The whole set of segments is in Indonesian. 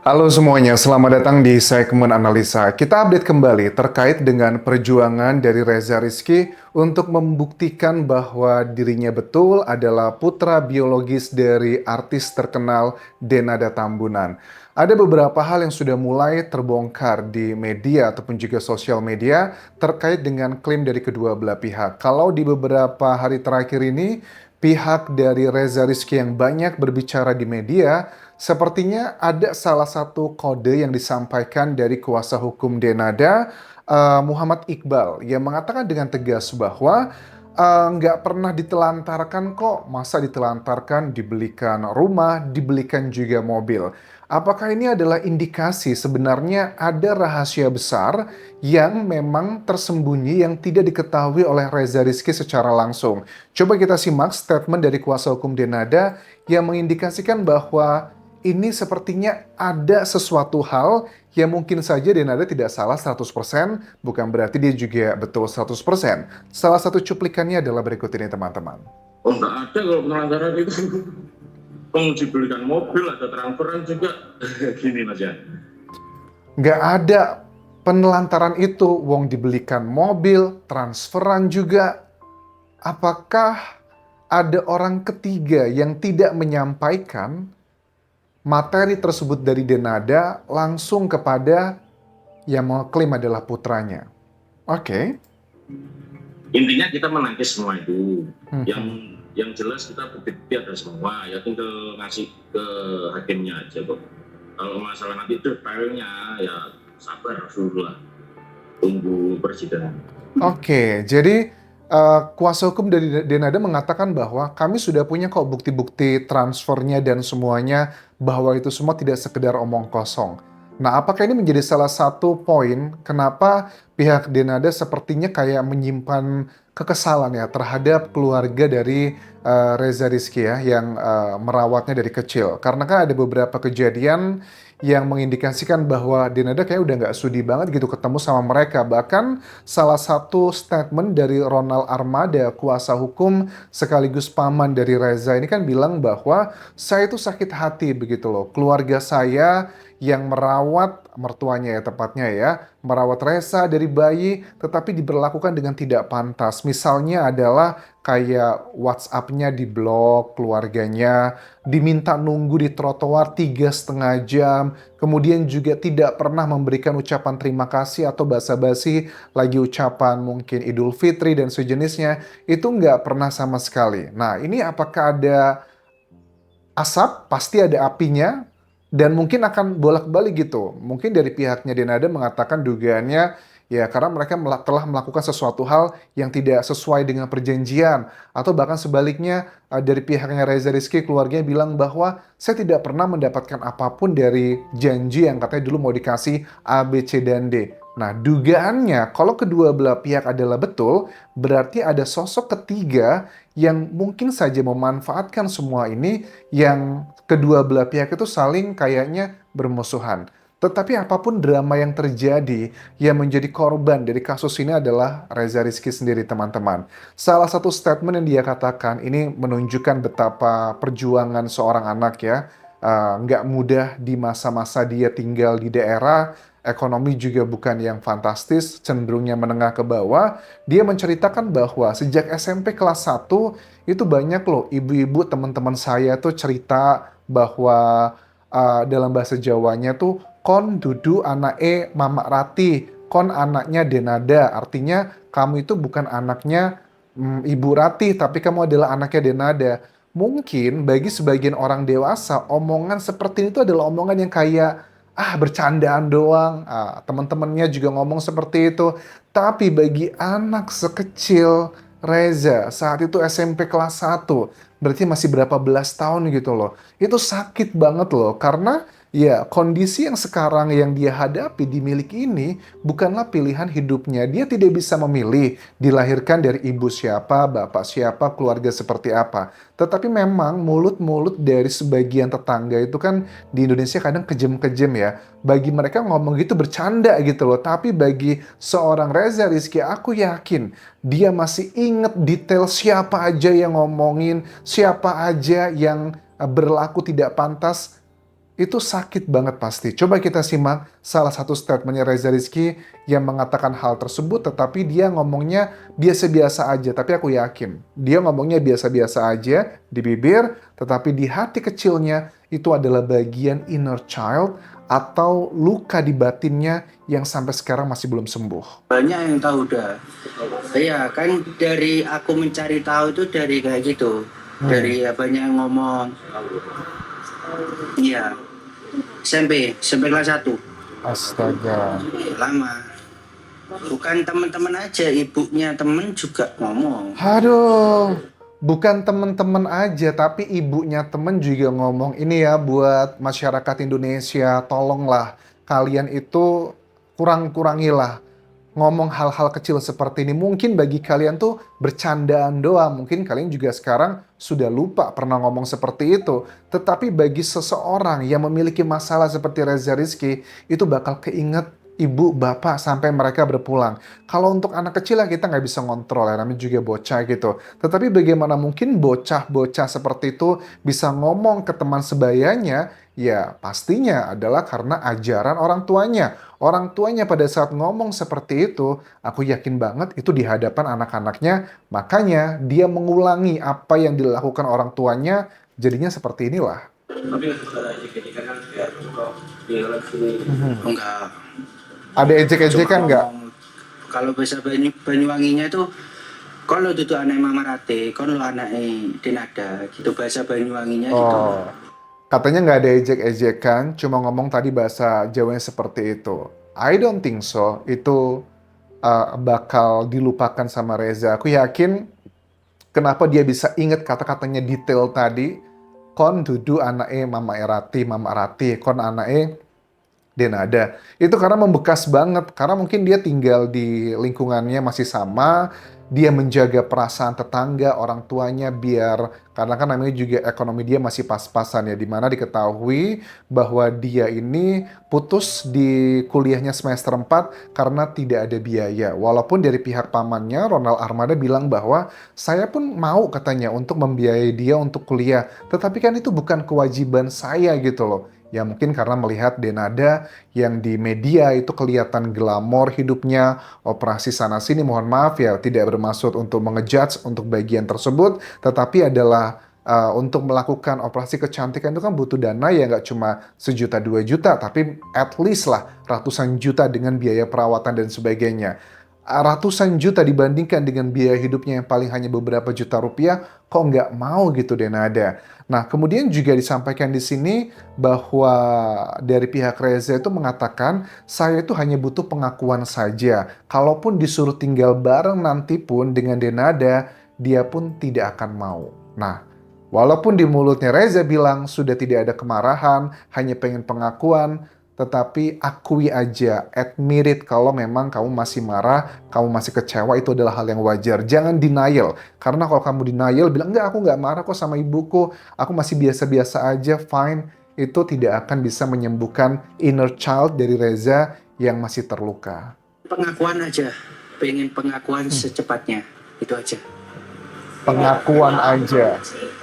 Halo semuanya, selamat datang di segmen analisa. Kita update kembali terkait dengan perjuangan dari Reza Rizky untuk membuktikan bahwa dirinya betul adalah putra biologis dari artis terkenal Denada Tambunan. Ada beberapa hal yang sudah mulai terbongkar di media ataupun juga sosial media terkait dengan klaim dari kedua belah pihak. Kalau di beberapa hari terakhir ini, pihak dari Reza Rizky yang banyak berbicara di media, sepertinya ada salah satu kode yang disampaikan dari kuasa hukum Denada, Muhammad Iqbal, yang mengatakan dengan tegas bahwa nggak pernah ditelantarkan kok, masa ditelantarkan, dibelikan rumah, dibelikan juga mobil. Apakah ini adalah indikasi sebenarnya ada rahasia besar yang memang tersembunyi yang tidak diketahui oleh Reza Rizky secara langsung? Coba kita simak statement dari kuasa hukum Denada yang mengindikasikan bahwa ini sepertinya ada sesuatu hal yang mungkin saja Denada tidak salah 100%, bukan berarti dia juga betul 100%. Salah satu cuplikannya adalah berikut ini teman-teman. Oh, nggak ada kalau penelanggaran itu. Penguji belikan mobil, ada transferan juga. Gini Mas ya. Nggak ada penelantaran itu, wong dibelikan mobil, transferan juga. Apakah ada orang ketiga yang tidak menyampaikan materi tersebut dari Denada langsung kepada yang mengklaim adalah putranya? Oke. Intinya kita menangkis semua itu. Yang jelas kita bukti ada semua, ya tinggal ngasih ke hakimnya aja kok. Kalau masalah nanti detailnya ya sabar dulu lah, tunggu persidangan. Oke, jadi kuasa hukum dari Denada mengatakan bahwa kami sudah punya kok bukti-bukti transfernya dan semuanya, bahwa itu semua tidak sekedar omong kosong. Nah, apakah ini menjadi salah satu poin kenapa pihak Denada sepertinya kayak menyimpan kekesalan ya terhadap keluarga dari Reza Rizky ya yang merawatnya dari kecil? Karena kan ada beberapa kejadian yang mengindikasikan bahwa Denada kayak udah nggak sudi banget gitu ketemu sama mereka. Bahkan salah satu statement dari Ronald Armada, kuasa hukum sekaligus paman dari Reza ini kan bilang bahwa saya itu sakit hati begitu loh. Keluarga saya yang merawat mertuanya ya tepatnya ya, merawat Reza dari bayi tetapi diberlakukan dengan tidak pantas. Misalnya adalah kayak WhatsApp-nya diblok keluarganya, diminta nunggu di trotoar 3,5 jam, kemudian juga tidak pernah memberikan ucapan terima kasih atau basa-basi lagi ucapan mungkin Idul Fitri dan sejenisnya, itu nggak pernah sama sekali. Nah, ini apakah ada asap? Pasti ada apinya, dan mungkin akan bolak-balik gitu. Mungkin dari pihaknya Denada mengatakan dugaannya ya karena mereka telah melakukan sesuatu hal yang tidak sesuai dengan perjanjian. Atau bahkan sebaliknya dari pihaknya Reza Rizky keluarganya bilang bahwa saya tidak pernah mendapatkan apapun dari janji yang katanya dulu mau dikasih A, B, C, dan D. Nah, dugaannya kalau kedua belah pihak adalah betul, berarti ada sosok ketiga yang mungkin saja memanfaatkan semua ini, yang kedua belah pihak itu saling kayaknya bermusuhan. Tetapi apapun drama yang terjadi, yang menjadi korban dari kasus ini adalah Reza Rizky sendiri, teman-teman. Salah satu statement yang dia katakan ini menunjukkan betapa perjuangan seorang anak ya, nggak mudah di masa-masa dia tinggal di daerah, ekonomi juga bukan yang fantastis, cenderungnya menengah ke bawah. Dia menceritakan bahwa sejak SMP kelas 1 itu banyak loh ibu-ibu teman-teman saya tuh cerita bahwa dalam bahasa Jawanya tuh kon dudu anak Mama Rati, kon anaknya Denada. Artinya kamu itu bukan anaknya Ibu Rati, tapi kamu adalah anaknya Denada. Mungkin bagi sebagian orang dewasa, omongan seperti itu adalah omongan yang kayak bercandaan doang. Teman-temannya juga ngomong seperti itu. Tapi bagi anak sekecil Reza saat itu SMP kelas 1, berarti masih berapa belas tahun gitu loh. Itu sakit banget loh, karena ya kondisi yang sekarang yang dia hadapi dimiliki ini bukanlah pilihan hidupnya. Dia tidak bisa memilih dilahirkan dari ibu siapa, bapak siapa, keluarga seperti apa. Tetapi memang mulut-mulut dari sebagian tetangga itu kan di Indonesia kadang kejam-kejam ya. Bagi mereka ngomong gitu bercanda gitu loh. Tapi bagi seorang Reza Rizky, aku yakin dia masih inget detail siapa aja yang ngomongin, siapa aja yang berlaku tidak pantas. Itu sakit banget pasti. Coba kita simak salah satu statementnya Reza Rizky yang mengatakan hal tersebut, tetapi dia ngomongnya biasa-biasa aja. Tapi aku yakin, dia ngomongnya biasa-biasa aja di bibir, tetapi di hati kecilnya itu adalah bagian inner child atau luka di batinnya yang sampai sekarang masih belum sembuh. Banyak yang tahu udah. Iya kan dari aku mencari tahu itu dari kayak gitu. Dari banyak yang ngomong. Iya. SMP kelas 1. Astaga. Lama. Bukan teman-teman aja, ibunya temen juga ngomong. Aduh, bukan temen-temen aja, tapi ibunya temen juga ngomong. Ini ya buat masyarakat Indonesia, tolonglah kalian itu kurang-kurangilah ngomong hal-hal kecil seperti ini. Mungkin bagi kalian tuh bercandaan doang. Mungkin kalian juga sekarang sudah lupa pernah ngomong seperti itu. Tetapi bagi seseorang yang memiliki masalah seperti Reza Rizky, itu bakal keinget ibu, bapak, sampai mereka berpulang. Kalau untuk anak kecil ya kita nggak bisa ngontrol ya, namanya juga bocah gitu. Tetapi bagaimana mungkin bocah-bocah seperti itu bisa ngomong ke teman sebayanya? Ya pastinya adalah karena ajaran orang tuanya. Orang tuanya pada saat ngomong seperti itu, aku yakin banget itu di hadapan anak-anaknya. Makanya dia mengulangi apa yang dilakukan orang tuanya, jadinya seperti inilah. Enggak. Ada ejek-ejekan nggak? Kalau bahasa Banyuwanginya itu kalau itu anak Mama Rate, kalau anak Denada, gitu bahasa Banyuwanginya gitu. Oh, katanya nggak ada ejek-ejekan, cuma ngomong tadi bahasa Jawanya seperti itu. I don't think so, itu bakal dilupakan sama Reza. Aku yakin kenapa dia bisa inget kata-katanya detail tadi. Kon dudu anake Mama Rati, kon anake Denada. Itu karena membekas banget, karena mungkin dia tinggal di lingkungannya masih sama, dia menjaga perasaan tetangga, orang tuanya biar, karena kan namanya juga ekonomi dia masih pas-pasan ya, dimana diketahui bahwa dia ini putus di kuliahnya semester 4 karena tidak ada biaya. Walaupun dari pihak pamannya, Ronald Armada bilang bahwa saya pun mau katanya untuk membiayai dia untuk kuliah, tetapi kan itu bukan kewajiban saya gitu loh. Ya mungkin karena melihat Denada yang di media itu kelihatan glamor hidupnya, operasi sana-sini, mohon maaf ya, tidak bermaksud untuk mengejudge untuk bagian tersebut, tetapi adalah untuk melakukan operasi kecantikan itu kan butuh dana ya nggak cuma 1 juta 2 juta, tapi at least lah ratusan juta dengan biaya perawatan dan sebagainya. Ratusan juta dibandingkan dengan biaya hidupnya yang paling hanya beberapa juta rupiah, kok nggak mau gitu Denada. Nah, kemudian juga disampaikan di sini bahwa dari pihak Reza itu mengatakan, saya itu hanya butuh pengakuan saja. Kalaupun disuruh tinggal bareng nanti pun dengan Denada, dia pun tidak akan mau. Nah, walaupun di mulutnya Reza bilang sudah tidak ada kemarahan, hanya pengen pengakuan, tetapi akui aja, admit it kalau memang kamu masih marah, kamu masih kecewa, itu adalah hal yang wajar. Jangan denial, karena kalau kamu denial, bilang, enggak aku nggak marah kok sama ibuku, aku masih biasa-biasa aja, fine, itu tidak akan bisa menyembuhkan inner child dari Reza yang masih terluka. Pengakuan aja, pengen pengakuan secepatnya, itu aja. Pengakuan aja.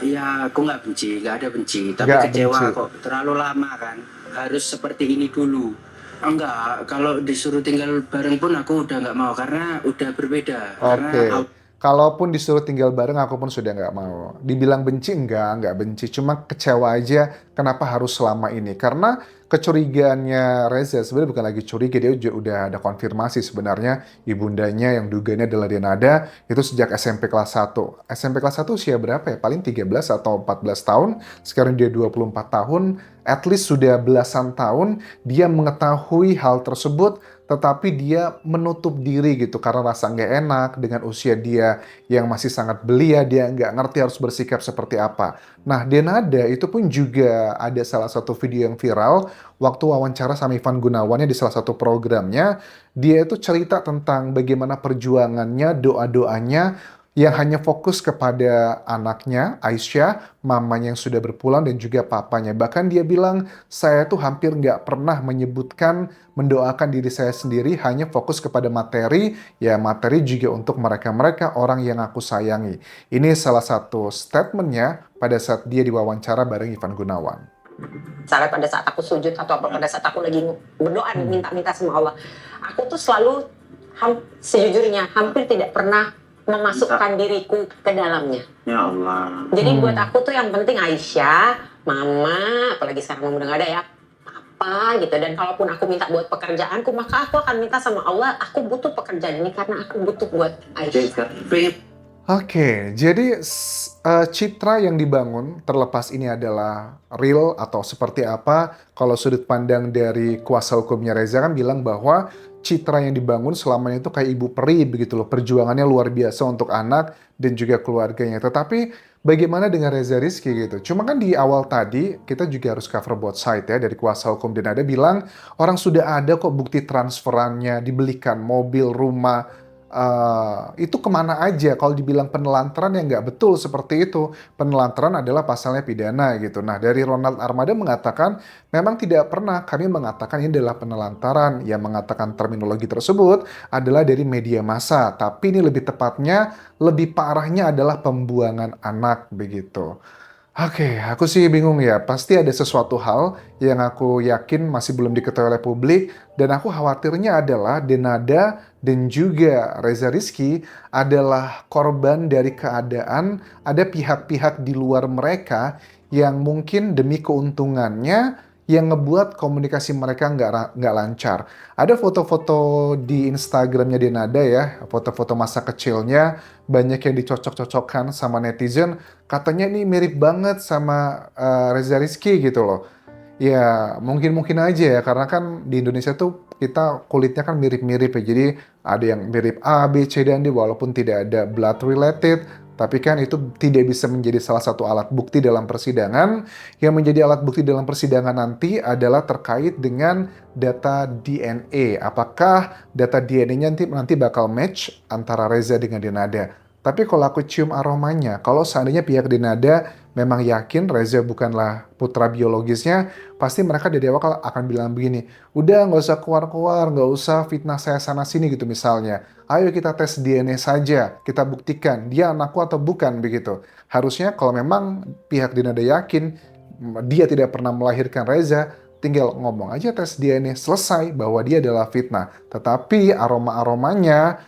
Iya, aku nggak benci, nggak ada benci, tapi Nggak kecewa benci. kok, terlalu lama kan. Harus seperti ini dulu. Enggak, kalau disuruh tinggal bareng pun aku udah nggak mau karena udah berbeda. Oke. Kalaupun disuruh tinggal bareng, aku pun sudah nggak mau. Dibilang benci, nggak benci. Cuma kecewa aja kenapa harus selama ini. Karena kecurigaannya Reza sebenarnya bukan lagi curiga, dia udah ada konfirmasi sebenarnya ibundanya yang duganya adalah Denada itu sejak SMP kelas 1. SMP kelas 1 usia berapa ya? Paling 13 atau 14 tahun. Sekarang dia 24 tahun. At least sudah belasan tahun dia mengetahui hal tersebut, tetapi dia menutup diri gitu karena rasa nggak enak dengan usia dia yang masih sangat belia, dia nggak ngerti harus bersikap seperti apa. Nah, Denada itu pun juga ada salah satu video yang viral waktu wawancara sama Ivan Gunawannya di salah satu programnya. Dia itu cerita tentang bagaimana perjuangannya, doa-doanya yang hanya fokus kepada anaknya, Aisyah, mamanya yang sudah berpulang, dan juga papanya. Bahkan dia bilang, saya tuh hampir nggak pernah menyebutkan, mendoakan diri saya sendiri, hanya fokus kepada materi, ya materi juga untuk mereka-mereka orang yang aku sayangi. Ini salah satu statementnya pada saat dia diwawancara bareng Ivan Gunawan. Misalnya pada saat aku sujud atau pada saat aku lagi berdoa minta-minta sama Allah, aku tuh selalu sejujurnya hampir tidak pernah memasukkan diriku ke dalamnya. Ya Allah. Jadi buat aku tuh yang penting Aisyah, Mama, apalagi sekarang Mama udah gak ada ya, Papa gitu. Dan kalaupun aku minta buat pekerjaanku, maka aku akan minta sama Allah, aku butuh pekerjaan ini karena aku butuh buat Aisyah. Oke, jadi citra yang dibangun terlepas ini adalah real atau seperti apa, kalau sudut pandang dari kuasa hukumnya Reza kan bilang bahwa citra yang dibangun selama itu kayak ibu peri begitu loh, perjuangannya luar biasa untuk anak dan juga keluarganya. Tetapi bagaimana dengan Reza Rizky gitu? Cuma kan di awal tadi kita juga harus cover both side ya, dari kuasa hukum dan ada bilang orang sudah ada kok bukti transferannya, dibelikan mobil, rumah. Itu kemana aja kalau dibilang penelantaran ya nggak betul seperti itu. Penelantaran adalah pasalnya pidana gitu. Nah dari Ronald Armada mengatakan memang tidak pernah kami mengatakan ini adalah penelantaran. Yang mengatakan terminologi tersebut adalah dari media massa. Tapi ini lebih tepatnya, lebih parahnya adalah pembuangan anak begitu. Oke, aku sih bingung ya. Pasti ada sesuatu hal yang aku yakin masih belum diketahui oleh publik. Dan aku khawatirnya adalah Denada dan juga Reza Rizky adalah korban dari keadaan ada pihak-pihak di luar mereka yang mungkin demi keuntungannya yang ngebuat komunikasi mereka nggak lancar. Ada foto-foto di Instagramnya Denada ya, foto-foto masa kecilnya, banyak yang dicocok-cocokkan sama netizen, katanya ini mirip banget sama Reza Rizky gitu loh. Ya mungkin-mungkin aja ya, karena kan di Indonesia tuh kita kulitnya kan mirip-mirip ya, jadi ada yang mirip A, B, C, dan D walaupun tidak ada blood related, tapi kan itu tidak bisa menjadi salah satu alat bukti dalam persidangan. Yang menjadi alat bukti dalam persidangan nanti adalah terkait dengan data DNA. Apakah data DNA-nya nanti bakal match antara Reza dengan Denada? Tapi kalau aku cium aromanya, kalau seandainya pihak Denada memang yakin Reza bukanlah putra biologisnya, pasti mereka dari awal akan bilang begini, udah nggak usah keluar-keluar, nggak usah fitnah saya sana-sini gitu misalnya. Ayo kita tes DNA saja, kita buktikan dia anakku atau bukan begitu. Harusnya kalau memang pihak Denada yakin dia tidak pernah melahirkan Reza, tinggal ngomong aja tes DNA selesai bahwa dia adalah fitnah. Tetapi aroma-aromanya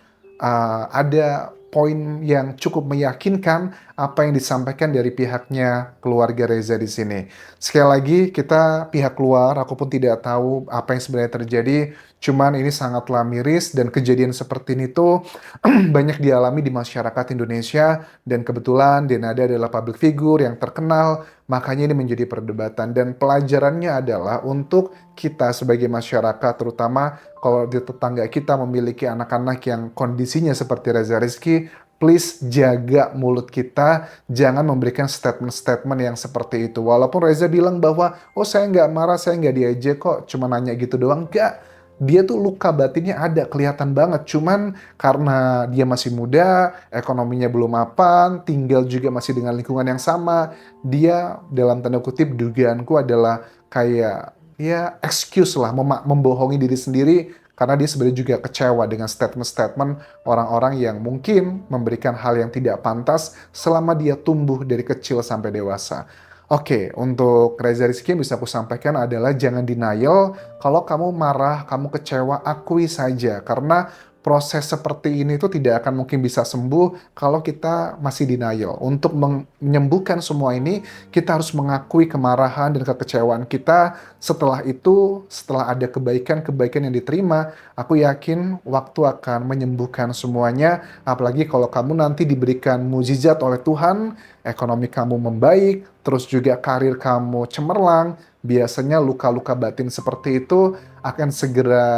ada poin yang cukup meyakinkan apa yang disampaikan dari pihaknya keluarga Reza di sini. Sekali lagi, kita pihak luar, aku pun tidak tahu apa yang sebenarnya terjadi, cuman ini sangatlah miris dan kejadian seperti ini tuh banyak dialami di masyarakat Indonesia dan kebetulan Denada adalah public figure yang terkenal, makanya ini menjadi perdebatan dan pelajarannya adalah untuk kita sebagai masyarakat, terutama kalau di tetangga kita memiliki anak-anak yang kondisinya seperti Reza Rizky, please jaga mulut kita, jangan memberikan statement-statement yang seperti itu. Walaupun Reza bilang bahwa, oh saya nggak marah, saya nggak diejek kok, cuma nanya gitu doang. Nggak, dia tuh luka batinnya ada, kelihatan banget. Cuman karena dia masih muda, ekonominya belum mapan, tinggal juga masih dengan lingkungan yang sama, dia dalam tanda kutip dugaanku adalah kayak ya excuse lah, membohongi diri sendiri karena dia sebenarnya juga kecewa dengan statement-statement orang-orang yang mungkin memberikan hal yang tidak pantas selama dia tumbuh dari kecil sampai dewasa. Oke, untuk Reza Rizky yang bisa aku sampaikan adalah jangan denial. Kalau kamu marah, kamu kecewa, akui saja. Karena proses seperti ini tuh tidak akan mungkin bisa sembuh kalau kita masih denial. Untuk menyembuhkan semua ini, kita harus mengakui kemarahan dan kekecewaan kita. Setelah itu, setelah ada kebaikan-kebaikan yang diterima, aku yakin waktu akan menyembuhkan semuanya. Apalagi kalau kamu nanti diberikan mukjizat oleh Tuhan, ekonomi kamu membaik, terus juga karir kamu cemerlang, biasanya luka-luka batin seperti itu akan segera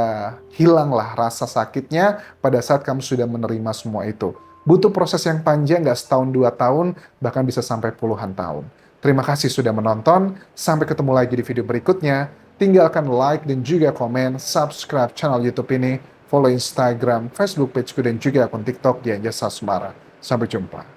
hilanglah rasa sakitnya pada saat kamu sudah menerima semua itu. Butuh proses yang panjang, nggak setahun, 2 tahun, bahkan bisa sampai puluhan tahun. Terima kasih sudah menonton, sampai ketemu lagi di video berikutnya. Tinggalkan like dan juga komen, subscribe channel YouTube ini, follow Instagram, Facebook pageku dan juga akun TikTok di Anjasa Sumara. Sampai jumpa.